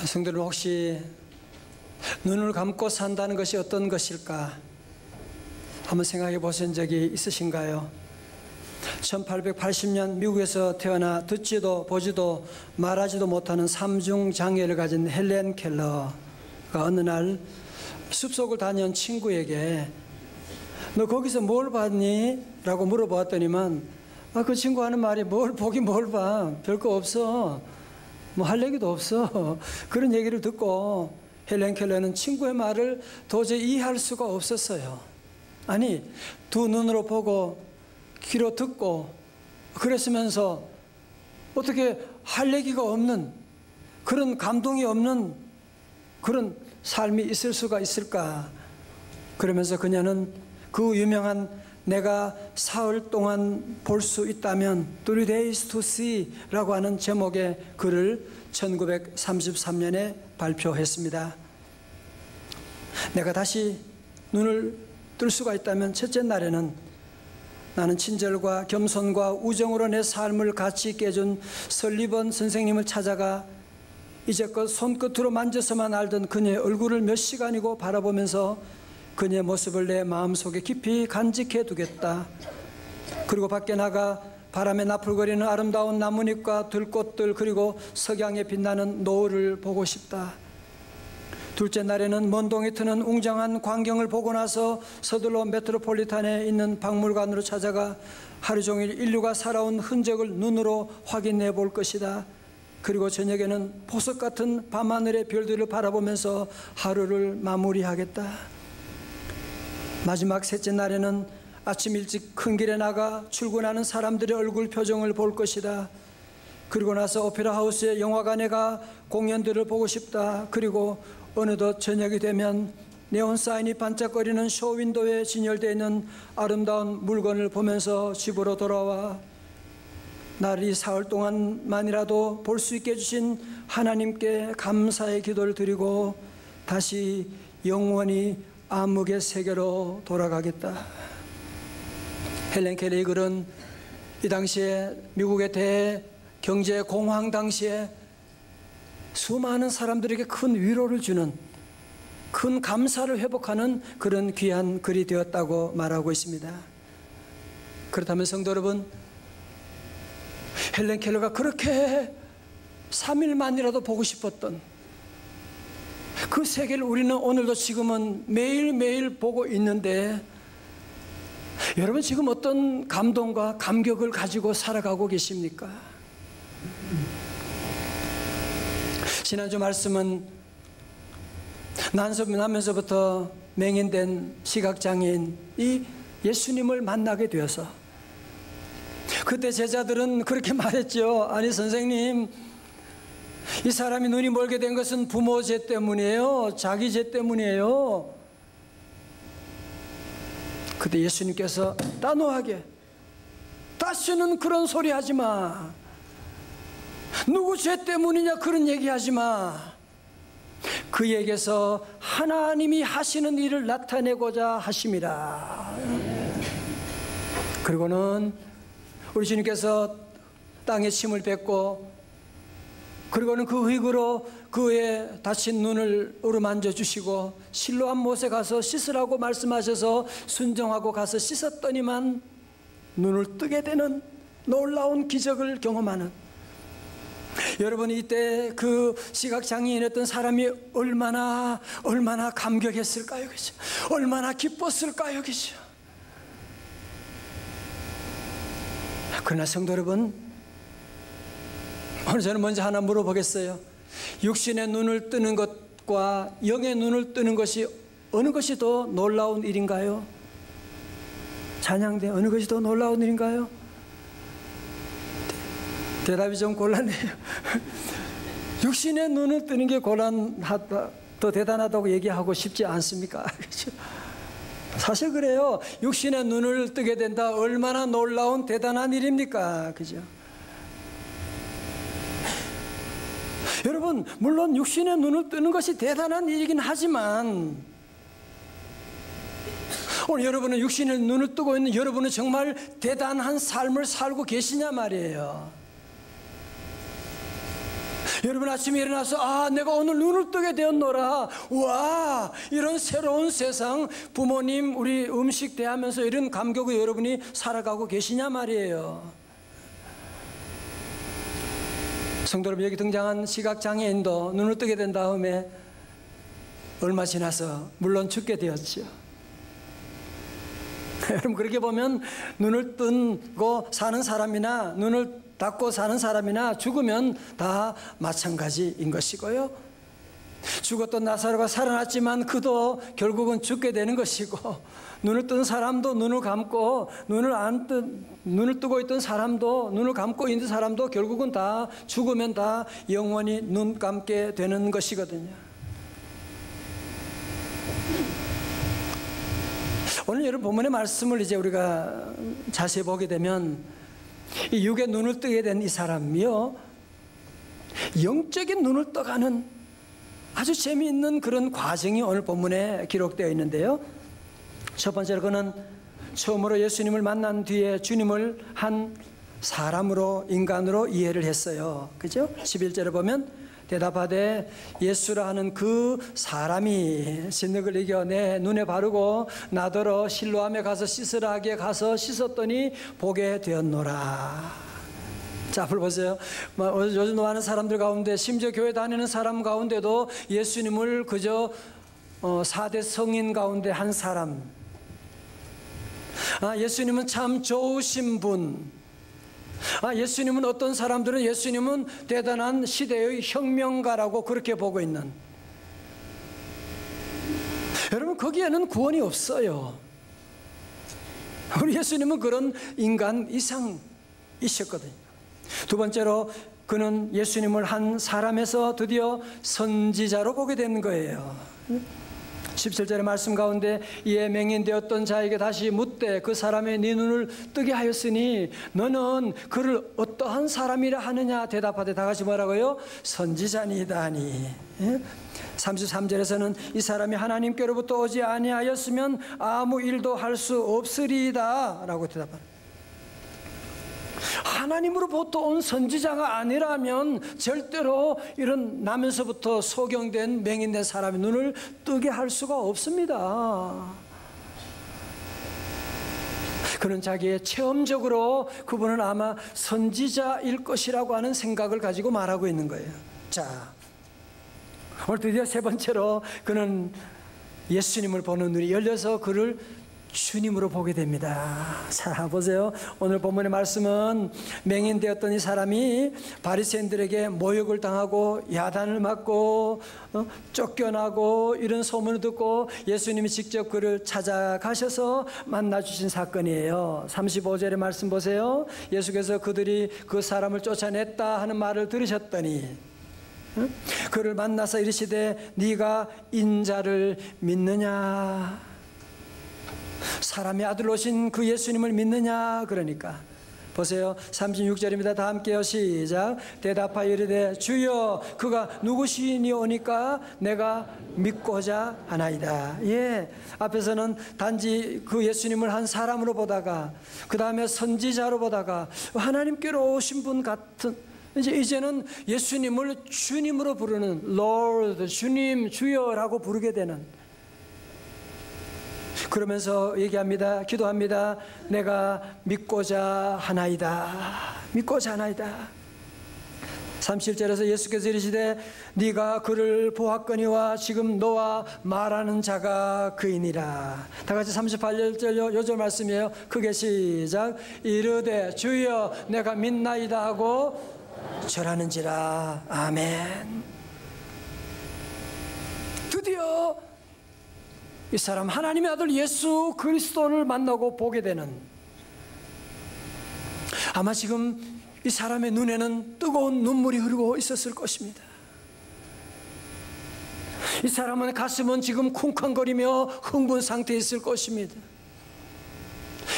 성도들 혹시 눈을 감고 산다는 것이 어떤 것일까 한번 생각해 보신 적이 있으신가요? 1880년 미국에서 태어나 듣지도 보지도 말하지도 못하는 삼중 장애를 가진 헬렌 켈러가 어느 날 숲속을 다녀온 친구에게 너 거기서 뭘 봤니? 라고 물어보았더니만 그 친구 하는 말이 뭘 보긴 뭘 봐. 별거 없어. 뭐 할 얘기도 없어. 그런 얘기를 듣고 헬렌 켈러는 친구의 말을 도저히 이해할 수가 없었어요. 아니, 두 눈으로 보고 귀로 듣고 그랬으면서 어떻게 할 얘기가 없는 그런 감동이 없는 그런 삶이 있을 수가 있을까? 그러면서 그녀는 그 유명한 내가 사흘 동안 볼 수 있다면 3 days to see 라고 하는 제목의 글을 1933년에 발표했습니다. 내가 다시 눈을 뜰 수가 있다면 첫째 날에는 나는 친절과 겸손과 우정으로 내 삶을 가치 있게 해준 설리번 선생님을 찾아가 이제껏 손끝으로 만져서만 알던 그녀의 얼굴을 몇 시간이고 바라보면서 그녀의 모습을 내 마음속에 깊이 간직해 두겠다. 그리고 밖에 나가 바람에 나풀거리는 아름다운 나뭇잎과 들꽃들 그리고 석양에 빛나는 노을을 보고 싶다. 둘째 날에는 먼동이 트는 웅장한 광경을 보고 나서 서둘러 메트로폴리탄에 있는 박물관으로 찾아가 하루 종일 인류가 살아온 흔적을 눈으로 확인해 볼 것이다. 그리고 저녁에는 보석 같은 밤하늘의 별들을 바라보면서 하루를 마무리하겠다. 마지막 셋째 날에는 아침 일찍 큰 길에 나가 출근하는 사람들의 얼굴 표정을 볼 것이다. 그리고 나서 오페라 하우스의 영화관에 가 공연들을 보고 싶다. 그리고 어느덧 저녁이 되면 네온 사인이 반짝거리는 쇼윈도에 진열되어 있는 아름다운 물건을 보면서 집으로 돌아와 나를 이 사흘 동안만이라도 볼 수 있게 해주신 하나님께 감사의 기도를 드리고 다시 영원히 암흑의 세계로 돌아가겠다. 헬렌 켈러의 글은 이 당시에 미국의 대경제 공황 당시에 수많은 사람들에게 큰 위로를 주는 큰 감사를 회복하는 그런 귀한 글이 되었다고 말하고 있습니다. 그렇다면 성도 여러분, 헬렌 켈러가 그렇게 3일만이라도 보고 싶었던 그 세계를 우리는 오늘도 지금은 매일매일 보고 있는데 여러분 지금 어떤 감동과 감격을 가지고 살아가고 계십니까? 지난주 말씀은 나면서부터 맹인된 시각장애인이 예수님을 만나게 되어서 그때 제자들은 그렇게 말했죠. 아니 선생님, 이 사람이 눈이 멀게 된 것은 부모 죄 때문이에요. 자기 죄 때문이에요. 그때 예수님께서 단호하게 다시는 그런 소리 하지 마. 누구 죄 때문이냐 그런 얘기하지 마. 그에게서 하나님이 하시는 일을 나타내고자 하심이라. 그리고는 우리 주님께서 땅에 침을 뱉고 그리고는 그 흙으로 그의 다친 눈을 어루만져 주시고 실로암 못에 가서 씻으라고 말씀하셔서 순종하고 가서 씻었더니만 눈을 뜨게 되는 놀라운 기적을 경험하는, 여러분 이때 그 시각장애인이었던 사람이 얼마나 감격했을까요? 그죠? 얼마나 기뻤을까요? 그죠? 그러나 성도 여러분, 오늘 저는 먼저 하나 물어보겠어요. 육신의 눈을 뜨는 것과 영의 눈을 뜨는 것이 어느 것이 더 놀라운 일인가요? 찬양대 어느 것이 더 놀라운 일인가요? 대답이 좀 곤란해요. 육신의 눈을 뜨는 게 곤란하다, 더 대단하다고 얘기하고 싶지 않습니까? 그렇죠? 사실 그래요. 육신의 눈을 뜨게 된다. 얼마나 놀라운 대단한 일입니까? 그죠? 여러분, 물론 육신의 눈을 뜨는 것이 대단한 일이긴 하지만 오늘 여러분은 육신의 눈을 뜨고 있는 여러분은 정말 대단한 삶을 살고 계시냐 말이에요. 여러분 아침에 일어나서 내가 오늘 눈을 뜨게 되었노라. 와, 이런 새로운 세상, 부모님 우리 음식 대하면서 이런 감격을 여러분이 살아가고 계시냐 말이에요. 성도 여러분, 여기 등장한 시각장애인도 눈을 뜨게 된 다음에 얼마 지나서 물론 죽게 되었죠. 여러분, 그렇게 보면 눈을 뜨고 사는 사람이나 눈을 닫고 사는 사람이나 죽으면 다 마찬가지인 것이고요. 죽었던 나사로가 살아났지만 그도 결국은 죽게 되는 것이고, 눈을 뜬 사람도 눈을 감고, 눈을 뜨고 있던 사람도, 눈을 감고 있는 사람도 결국은 다 죽으면 다 영원히 눈 감게 되는 것이거든요. 오늘 여러분 본문의 말씀을 이제 우리가 자세히 보게 되면, 이 육의 눈을 뜨게 된 이 사람이요, 영적인 눈을 떠가는 아주 재미있는 그런 과정이 오늘 본문에 기록되어 있는데요. 첫 번째로 그는 처음으로 예수님을 만난 뒤에 주님을 한 사람으로, 인간으로 이해를 했어요. 그죠? 11절에 보면 대답하되 예수라 하는 그 사람이 진흙을 이겨 내 눈에 바르고 나더러 실로암에 가서 씻으라 하기에 가서 씻었더니 보게 되었노라. 자, 앞을 보세요. 요즘 많은 사람들 가운데, 심지어 교회 다니는 사람 가운데도 예수님을 그저 4대 성인 가운데 한 사람, 예수님은 참 좋으신 분, 예수님은, 어떤 사람들은 예수님은 대단한 시대의 혁명가라고 그렇게 보고 있는, 여러분, 거기에는 구원이 없어요. 우리 예수님은 그런 인간 이상이셨거든요. 두 번째로 그는 예수님을 한 사람에서 드디어 선지자로 보게 된 거예요. 17절의 말씀 가운데 이에 맹인되었던 자에게 다시 묻되 그 사람의 네 눈을 뜨게 하였으니 너는 그를 어떠한 사람이라 하느냐. 대답하되 다 같이 뭐라고요? 선지자니이다 하니. 33절에서는 이 사람이 하나님께로부터 오지 아니하였으면 아무 일도 할 수 없으리이다 라고 대답합니다. 하나님으로부터 온 선지자가 아니라면 절대로 이런 나면서부터 소경된 맹인된 사람의 눈을 뜨게 할 수가 없습니다. 그는 자기의 체험적으로 그분은 아마 선지자일 것이라고 하는 생각을 가지고 말하고 있는 거예요. 자, 오늘 드디어 세 번째로 그는 예수님을 보는 눈이 열려서 그를 주님으로 보게 됩니다. 자, 보세요. 오늘 본문의 말씀은 맹인되었던 이 사람이 바리새인들에게 모욕을 당하고 야단을 맞고 쫓겨나고 이런 소문을 듣고 예수님이 직접 그를 찾아가셔서 만나주신 사건이에요. 35절의 말씀 보세요. 예수께서 그들이 그 사람을 쫓아냈다 하는 말을 들으셨더니 그를 만나서 이르시되 네가 인자를 믿느냐? 사람의 아들로 오신 그 예수님을 믿느냐? 그러니까 보세요. 36절입니다. 다 함께요. 시작. 대답하여 이르되 주여 그가 누구시니오니까 내가 믿고자 하나이다. 예, 앞에서는 단지 그 예수님을 한 사람으로 보다가 그 다음에 선지자로 보다가 하나님께로 오신 분 같은, 이제는 예수님을 주님으로 부르는 Lord, 주님, 주여라고 부르게 되는, 그러면서 얘기합니다. 기도합니다. 내가 믿고자 하나이다. 믿고자 하나이다. 37절에서 예수께서 이르시되 네가 그를 보았거니와 지금 너와 말하는 자가 그이니라. 다 같이 38절 요절 말씀이에요. 크게 시작. 이르되 주여 내가 믿나이다 하고 절하는지라. 아멘. 드디어 이 사람 하나님의 아들 예수 그리스도를 만나고 보게 되는, 아마 지금 이 사람의 눈에는 뜨거운 눈물이 흐르고 있었을 것입니다. 이 사람의 가슴은 지금 쿵쾅거리며 흥분 상태에 있을 것입니다.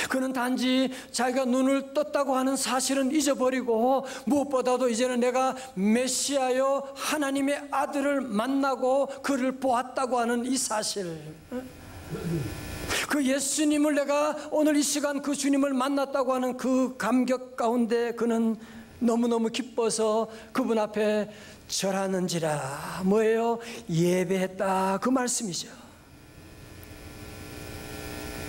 그는 단지 자기가 눈을 떴다고 하는 사실은 잊어버리고 무엇보다도 이제는 내가 메시아여 하나님의 아들을 만나고 그를 보았다고 하는 이 사실, 그 예수님을 내가 오늘 이 시간 그 주님을 만났다고 하는 그 감격 가운데 그는 너무너무 기뻐서 그분 앞에 절하는지라. 뭐예요? 예배했다, 그 말씀이죠.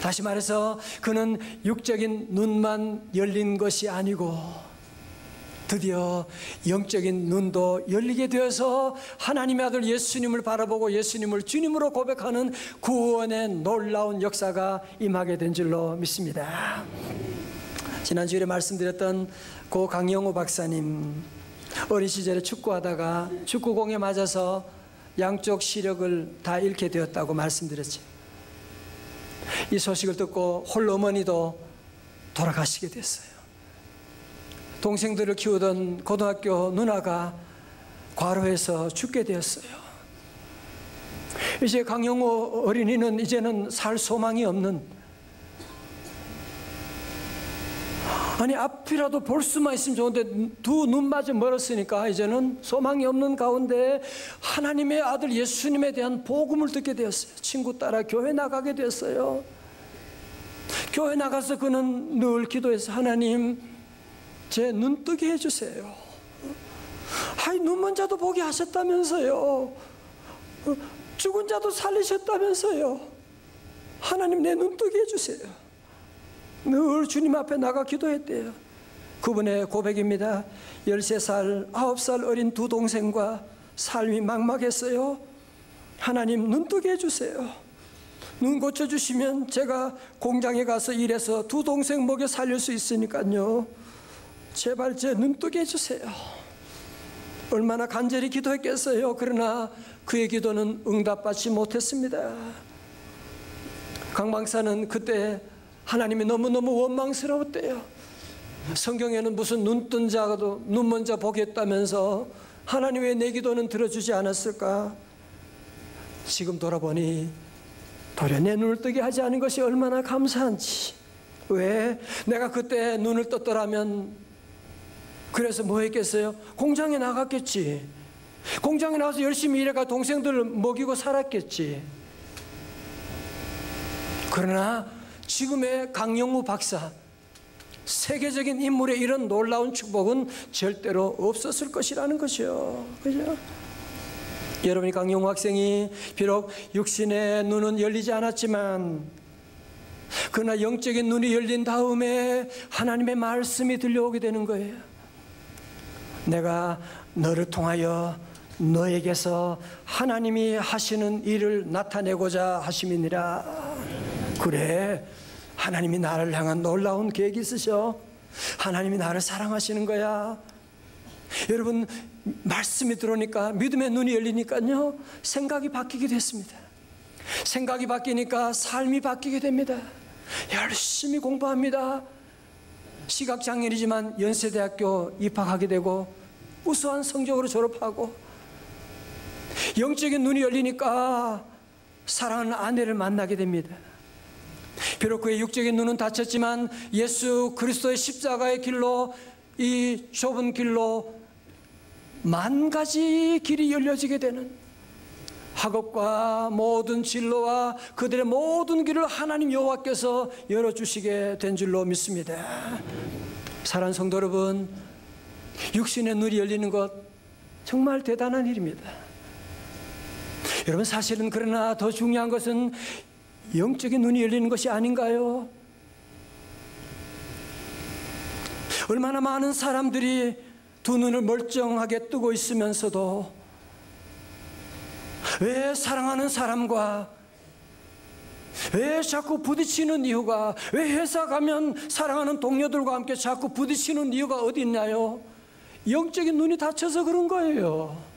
다시 말해서 그는 육적인 눈만 열린 것이 아니고 드디어 영적인 눈도 열리게 되어서 하나님의 아들 예수님을 바라보고 예수님을 주님으로 고백하는 구원의 놀라운 역사가 임하게 된 줄로 믿습니다. 지난주에 말씀드렸던 고 강영우 박사님, 어린 시절에 축구하다가 축구공에 맞아서 양쪽 시력을 다 잃게 되었다고 말씀드렸죠. 이 소식을 듣고 홀로 어머니도 돌아가시게 됐어요. 동생들을 키우던 고등학교 누나가 과로해서 죽게 되었어요. 이제 강영호 어린이는 이제는 살 소망이 없는, 아니 앞이라도 볼 수만 있으면 좋은데 두 눈마저 멀었으니까 이제는 소망이 없는 가운데 하나님의 아들 예수님에 대한 복음을 듣게 되었어요. 친구 따라 교회 나가게 되었어요. 교회 나가서 그는 늘 기도해서 하나님 제 눈 뜨게 해주세요. 아이 눈먼 자도 보게 하셨다면서요. 죽은 자도 살리셨다면서요. 하나님 내 눈 뜨게 해주세요. 늘 주님 앞에 나가 기도했대요. 그분의 고백입니다. 13살, 9살 어린 두 동생과 삶이 막막했어요. 하나님 눈 뜨게 해주세요. 눈 고쳐주시면 제가 공장에 가서 일해서 두 동생 먹여 살릴 수 있으니까요. 제발 제 눈 뜨게 해주세요. 얼마나 간절히 기도했겠어요. 그러나 그의 기도는 응답받지 못했습니다. 강 박사는 그때 하나님이 너무너무 원망스러웠대요. 성경에는 무슨 눈 뜬 자도 눈먼 자 보겠다면서 하나님 왜 내 기도는 들어주지 않았을까? 지금 돌아보니 도리어 내 눈을 뜨게 하지 않은 것이 얼마나 감사한지. 왜? 내가 그때 눈을 떴더라면 그래서 뭐 했겠어요? 공장에 나갔겠지. 공장에 나가서 열심히 일해가 동생들을 먹이고 살았겠지. 그러나 지금의 강영우 박사, 세계적인 인물의 이런 놀라운 축복은 절대로 없었을 것이라는 것이요. 그죠? 여러분이 강영우 학생이 비록 육신의 눈은 열리지 않았지만 그러나 영적인 눈이 열린 다음에 하나님의 말씀이 들려오게 되는 거예요. 내가 너를 통하여 너에게서 하나님이 하시는 일을 나타내고자 하심이니라. 그래, 하나님이 나를 향한 놀라운 계획이 있으셔. 하나님이 나를 사랑하시는 거야. 여러분, 말씀이 들어오니까 믿음의 눈이 열리니까요, 생각이 바뀌게 됐습니다. 생각이 바뀌니까 삶이 바뀌게 됩니다. 열심히 공부합니다. 시각장애인이지만 연세대학교 입학하게 되고 우수한 성적으로 졸업하고, 영적인 눈이 열리니까 사랑하는 아내를 만나게 됩니다. 비록 그의 육적인 눈은 닫혔지만 예수 그리스도의 십자가의 길로, 이 좁은 길로 만 가지 길이 열려지게 되는, 학업과 모든 진로와 그들의 모든 길을 하나님 여호와께서 열어주시게 된 줄로 믿습니다. 사랑하는 성도 여러분, 육신의 눈이 열리는 것 정말 대단한 일입니다. 여러분, 사실은 그러나 더 중요한 것은 영적인 눈이 열리는 것이 아닌가요? 얼마나 많은 사람들이 두 눈을 멀쩡하게 뜨고 있으면서도 왜 사랑하는 사람과 왜 자꾸 부딪히는 이유가, 왜 회사 가면 사랑하는 동료들과 함께 자꾸 부딪히는 이유가 어디 있나요? 영적인 눈이 닫혀서 그런 거예요.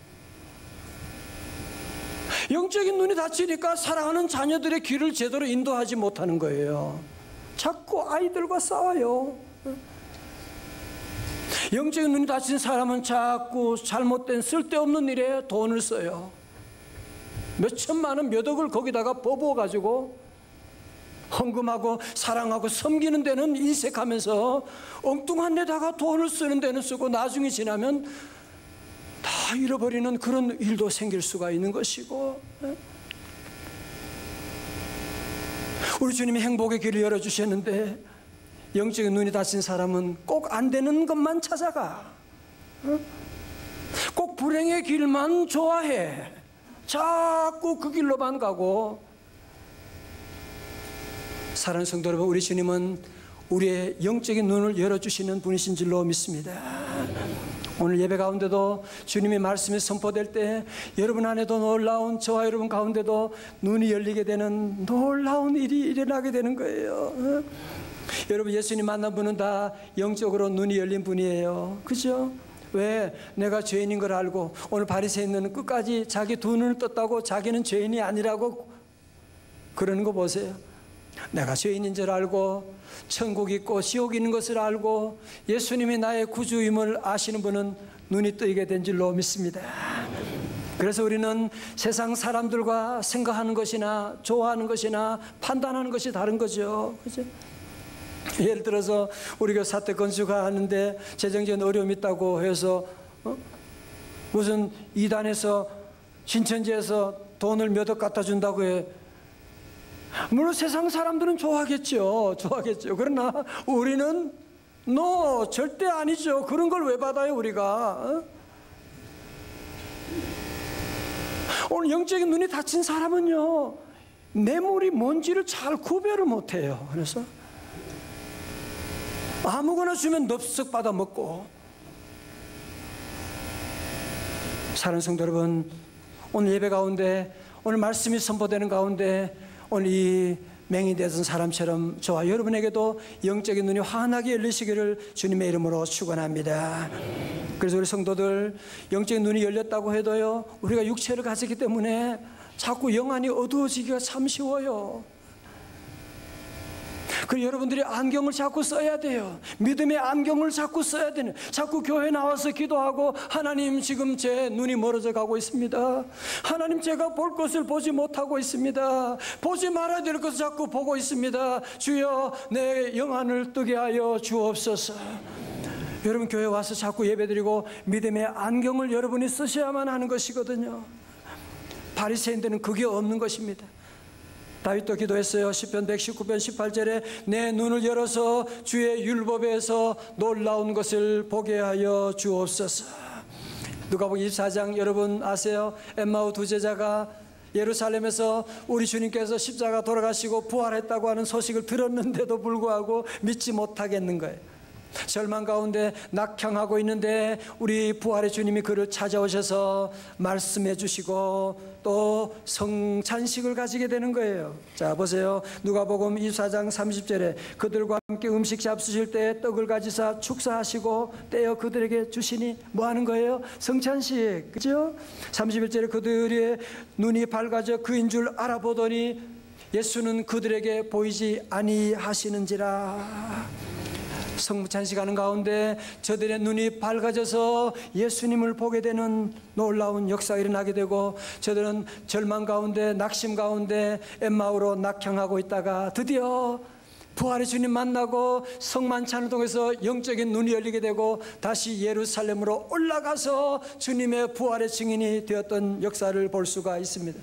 영적인 눈이 닫히니까 사랑하는 자녀들의 길을 제대로 인도하지 못하는 거예요. 자꾸 아이들과 싸워요. 영적인 눈이 닫힌 사람은 자꾸 잘못된 쓸데없는 일에 돈을 써요. 몇 천만 원, 몇 억을 거기다가 버부어가지고 헌금하고 사랑하고 섬기는 데는 인색하면서 엉뚱한 데다가 돈을 쓰는 데는 쓰고 나중에 지나면 다 잃어버리는 그런 일도 생길 수가 있는 것이고, 우리 주님이 행복의 길을 열어주셨는데 영적인 눈이 닫힌 사람은 꼭 안 되는 것만 찾아가. 꼭 불행의 길만 좋아해. 자꾸 그 길로만 가고. 사랑하는 성도 여러분, 우리 주님은 우리의 영적인 눈을 열어주시는 분이신 줄로 믿습니다. 오늘 예배 가운데도 주님의 말씀이 선포될 때 여러분 안에도 놀라운, 저와 여러분 가운데도 눈이 열리게 되는 놀라운 일이 일어나게 되는 거예요. 여러분, 예수님 만난 분은 다 영적으로 눈이 열린 분이에요. 그죠? 왜? 내가 죄인인 걸 알고. 오늘 바리새인은 끝까지 자기 두 눈을 떴다고 자기는 죄인이 아니라고 그러는 거 보세요. 내가 죄인인 줄 알고 천국 있고 지옥 있는 것을 알고 예수님이 나의 구주임을 아시는 분은 눈이 뜨이게 된 줄로 믿습니다. 그래서 우리는 세상 사람들과 생각하는 것이나 좋아하는 것이나 판단하는 것이 다른 거죠. 그죠? 예를 들어서 우리가 사태 건축하는데 재정적인 어려움이 있다고 해서 무슨 이단에서 신천지에서 돈을 몇 억 갖다 준다고 해. 물론 세상 사람들은 좋아하겠죠. 그러나 우리는 절대 아니죠. 그런 걸 왜 받아요 우리가? 오늘 영적인 눈이 닫힌 사람은요, 뇌물이 뭔지를 잘 구별을 못해요. 그래서 아무거나 주면 넙석 받아 먹고. 사랑하는 성도 여러분, 오늘 예배 가운데, 오늘 말씀이 선포되는 가운데 오늘 이 맹인이 되던 사람처럼 저와 여러분에게도 영적인 눈이 환하게 열리시기를 주님의 이름으로 축원합니다. 그래서 우리 성도들, 영적인 눈이 열렸다고 해도요, 우리가 육체를 가졌기 때문에 자꾸 영안이 어두워지기가 참 쉬워요. 그리고 여러분들이 안경을 자꾸 써야 돼요. 믿음의 안경을 자꾸 써야 되는. 자꾸 교회 나와서 기도하고, 하나님 지금 제 눈이 멀어져 가고 있습니다. 하나님 제가 볼 것을 보지 못하고 있습니다. 보지 말아야 될 것을 자꾸 보고 있습니다. 주여 내 영안을 뜨게 하여 주옵소서. 여러분 교회 와서 자꾸 예배드리고 믿음의 안경을 여러분이 쓰셔야만 하는 것이거든요. 바리새인들은 그게 없는 것입니다. 다윗도 기도했어요. 시편 119편 18절에 내 눈을 열어서 주의 율법에서 놀라운 것을 보게 하여 주옵소서. 누가복음 24장 여러분 아세요? 엠마오 두 제자가 예루살렘에서 우리 주님께서 십자가 돌아가시고 부활했다고 하는 소식을 들었는데도 불구하고 믿지 못하겠는 거예요. 절망 가운데 낙향하고 있는데 우리 부활의 주님이 그를 찾아오셔서 말씀해 주시고 또 성찬식을 가지게 되는 거예요. 자 보세요. 누가복음 24장 30절에 그들과 함께 음식 잡수실 때 떡을 가지사 축사하시고 떼어 그들에게 주시니 뭐 하는 거예요? 성찬식. 그죠? 31절에 그들의 눈이 밝아져 그인 줄 알아보더니 예수는 그들에게 보이지 아니하시는지라. 성찬식 하는 가운데 저들의 눈이 밝아져서 예수님을 보게 되는 놀라운 역사가 일어나게 되고, 저들은 절망 가운데 낙심 가운데 엠마오로 낙향하고 있다가 드디어 부활의 주님 만나고 성만찬을 통해서 영적인 눈이 열리게 되고 다시 예루살렘으로 올라가서 주님의 부활의 증인이 되었던 역사를 볼 수가 있습니다.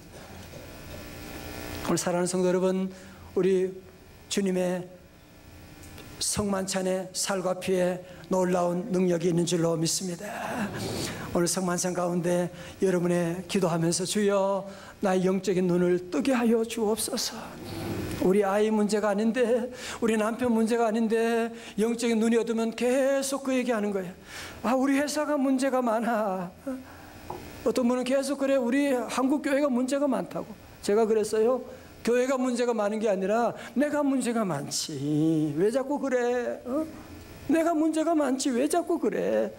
오늘 사랑하는 성도 여러분, 우리 주님의 성만찬의 살과 피에 놀라운 능력이 있는 줄로 믿습니다. 오늘 성만찬 가운데 여러분의 기도하면서 주여 나의 영적인 눈을 뜨게 하여 주옵소서. 우리 아이 문제가 아닌데, 우리 남편 문제가 아닌데 영적인 눈이 어두면 계속 그 얘기하는 거예요. 아, 우리 회사가 문제가 많아. 어떤 분은 계속 그래, 우리 한국 교회가 문제가 많다고. 제가 그랬어요. 교회가 문제가 많은 게 아니라 내가 문제가 많지. 왜 자꾸 그래? 내가 문제가 많지. 왜 자꾸 그래?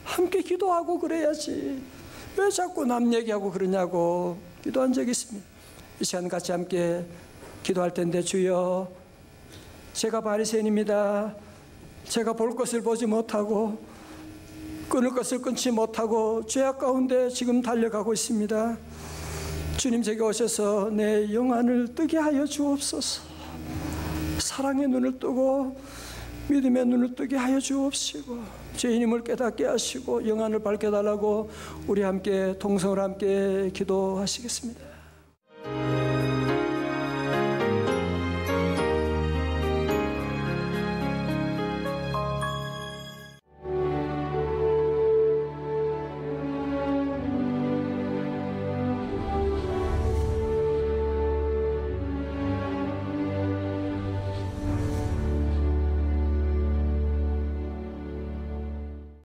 함께 기도하고 그래야지. 왜 자꾸 남 얘기하고 그러냐고 기도한 적이 있습니다. 이 시간 같이 함께 기도할 텐데, 주여 제가 바리새인입니다. 제가 볼 것을 보지 못하고 끊을 것을 끊지 못하고 죄악 가운데 지금 달려가고 있습니다. 주님 제게 오셔서 내 영안을 뜨게 하여 주옵소서. 사랑의 눈을 뜨고 믿음의 눈을 뜨게 하여 주옵시고 죄인임을 깨닫게 하시고 영안을 밝혀달라고 우리 함께 동성을 함께 기도하시겠습니다.